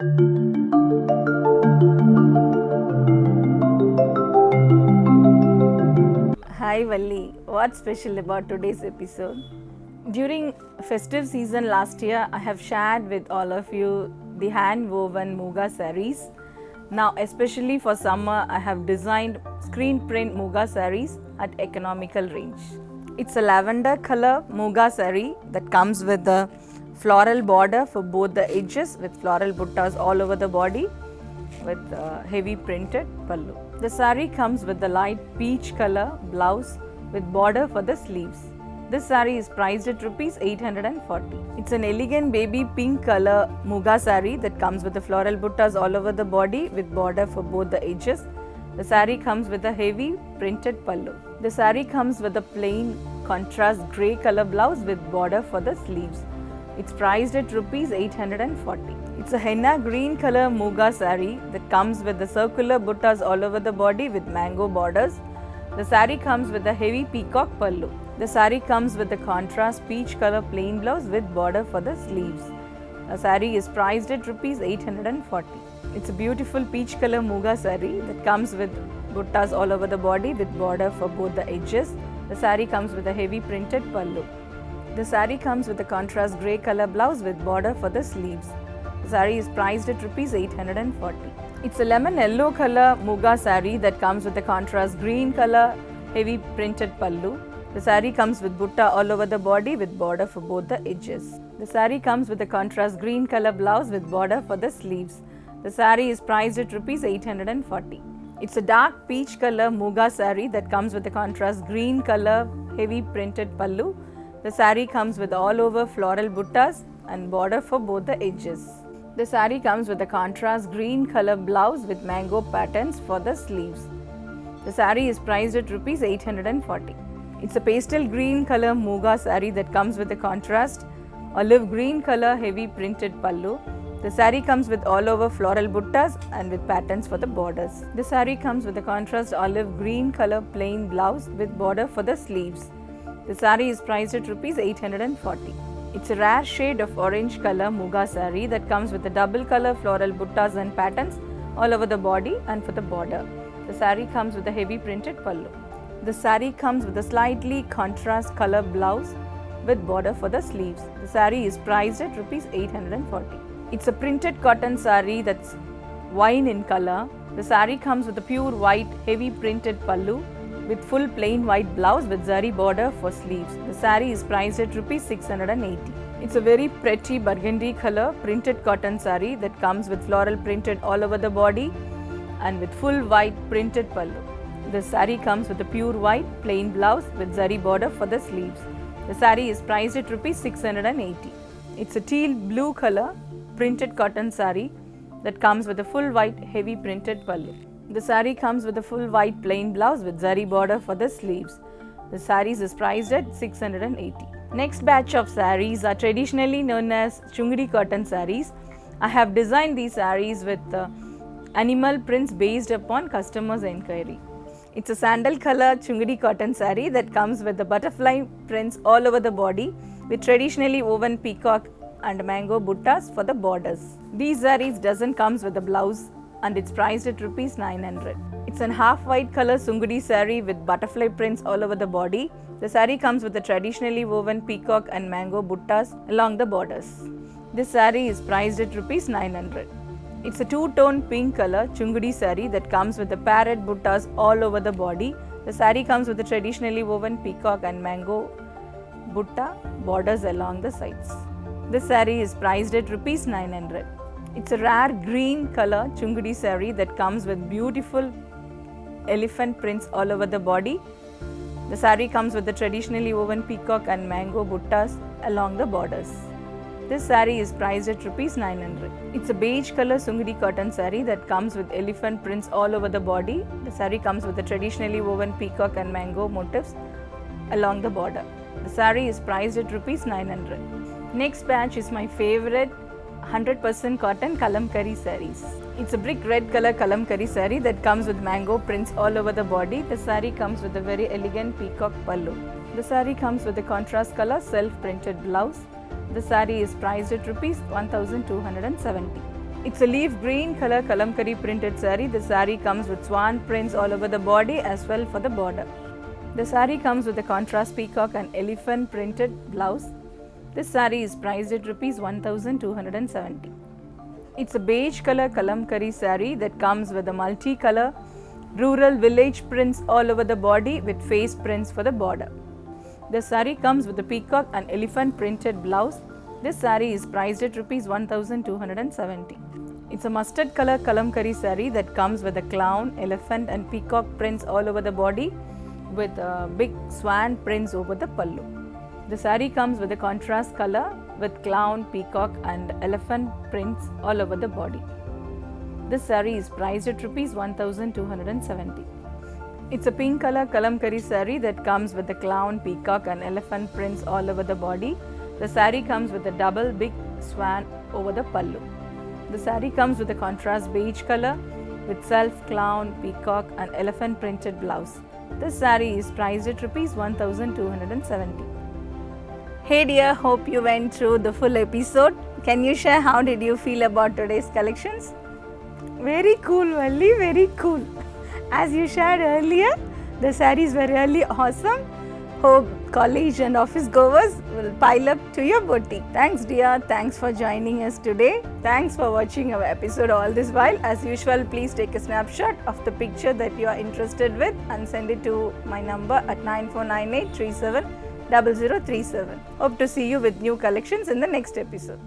Hi Valli, what's special about today's episode? During festive season last year, I have shared with all of you the hand woven Muga sarees. Now, especially for summer, I have designed screen print Muga sarees at economical range. It's a lavender color Muga saree that comes with the floral border for both the edges with floral buttas all over the body with heavy printed pallu. The saree comes with the light peach color blouse with border for the sleeves. This saree is priced at Rs 840. It's an elegant baby pink color Muga saree that comes with the floral buttas all over the body with border for both the edges. The saree comes with a heavy printed pallu. The saree comes with a plain contrast grey color blouse with border for the sleeves. It's priced at Rs 840. It's a henna green color Muga saree that comes with the circular buttas all over the body with mango borders. The saree comes with a heavy peacock pallu. The saree comes with the contrast peach color plain blouse with border for the sleeves. The saree is priced at Rs 840. It's a beautiful peach color Muga saree that comes with buttas all over the body with border for both the edges. The saree comes with a heavy printed pallu. The saree comes with a contrast grey color blouse with border for the sleeves. The saree is priced at Rs 840. It's a lemon yellow color Muga saree that comes with a contrast green color heavy printed pallu. The saree comes with butta all over the body with border for both the edges. The saree comes with a contrast green color blouse with border for the sleeves. The saree is priced at Rs 840. It's a dark peach color Muga saree that comes with a contrast green color heavy printed pallu. The saree comes with all over floral buttas and border for both the edges. The saree comes with a contrast green color blouse with mango patterns for the sleeves. The saree is priced at Rs 840. It's a pastel green color Muga saree that comes with a contrast olive green color heavy printed pallu. The saree comes with all over floral buttas and with patterns for the borders. The saree comes with a contrast olive green color plain blouse with border for the sleeves. The saree is priced at Rs 840. It's a rare shade of orange color Muga saree that comes with a double color floral buttas and patterns all over the body and for the border. The saree comes with a heavy printed pallu. The saree comes with a slightly contrast color blouse with border for the sleeves. The saree is priced at Rs 840. It's a printed cotton saree that's wine in color. The saree comes with a pure white heavy printed pallu with full plain white blouse with zari border for sleeves. The saree is priced at Rs 680. It's a very pretty burgundy color printed cotton saree that comes with floral printed all over the body and with full white printed pallu. The saree comes with a pure white plain blouse with zari border for the sleeves. The saree is priced at Rs 680. It's a teal blue color printed cotton saree that comes with a full white heavy printed pallu. The saree comes with a full white plain blouse with zari border for the sleeves. The sarees is priced at 680. Next batch of sarees are traditionally known as Chungri cotton sarees. I have designed these sarees with animal prints based upon customers' inquiry. It's a sandal color Chungri cotton saree that comes with the butterfly prints all over the body with traditionally woven peacock and mango buttas for the borders. These sarees doesn't comes with a blouse and it's priced at Rs 900. It's an half white color Sungudi saree with butterfly prints all over the body. The saree comes with a traditionally woven peacock and mango buttas along the borders. This saree is priced at Rs 900. It's a two-tone pink color Chungudi saree that comes with the parrot buttas all over the body. The saree comes with a traditionally woven peacock and mango butta borders along the sides. This saree is priced at Rs 900. It's a rare green color Chungudi saree that comes with beautiful elephant prints all over the body. The saree comes with the traditionally woven peacock and mango buttas along the borders. This saree is priced at Rs 900. It's a beige color Sungudi cotton saree that comes with elephant prints all over the body. The saree comes with the traditionally woven peacock and mango motifs along the border. The saree is priced at Rs 900. Next batch is my favorite 100% cotton kalamkari sarees. It's a brick red color kalamkari saree that comes with mango prints all over the body. The saree comes with a very elegant peacock pallu. The saree comes with a contrast color self-printed blouse. The saree is priced at Rs 1270. It's a leaf green color kalamkari printed saree. The saree comes with swan prints all over the body as well for the border. The saree comes with a contrast peacock and elephant printed blouse. This saree is priced at Rs 1270. It's a beige color kalamkari saree that comes with a multi-color rural village prints all over the body with face prints for the border. The saree comes with a peacock and elephant printed blouse. This saree is priced at Rs 1270. It's a mustard color kalamkari saree that comes with a clown, elephant and peacock prints all over the body with big swan prints over the pallu. The saree comes with a contrast color with clown, peacock and elephant prints all over the body. This saree is priced at Rs 1270. It's a pink color kalamkari saree that comes with a clown, peacock and elephant prints all over the body. The saree comes with a double big swan over the pallu. The saree comes with a contrast beige color with self, clown, peacock and elephant printed blouse. This saree is priced at Rs 1270. Hey dear, hope you went through the full episode. Can you share how did you feel about today's collections? Very cool, Valli, very cool. As you shared earlier, the sarees were really awesome. Hope college and office goers will pile up to your boutique. Thanks dear, thanks for joining us today. Thanks for watching our episode all this while. As usual, please take a snapshot of the picture that you are interested with and send it to my number at 9498370037. Hope to see you with new collections in the next episode.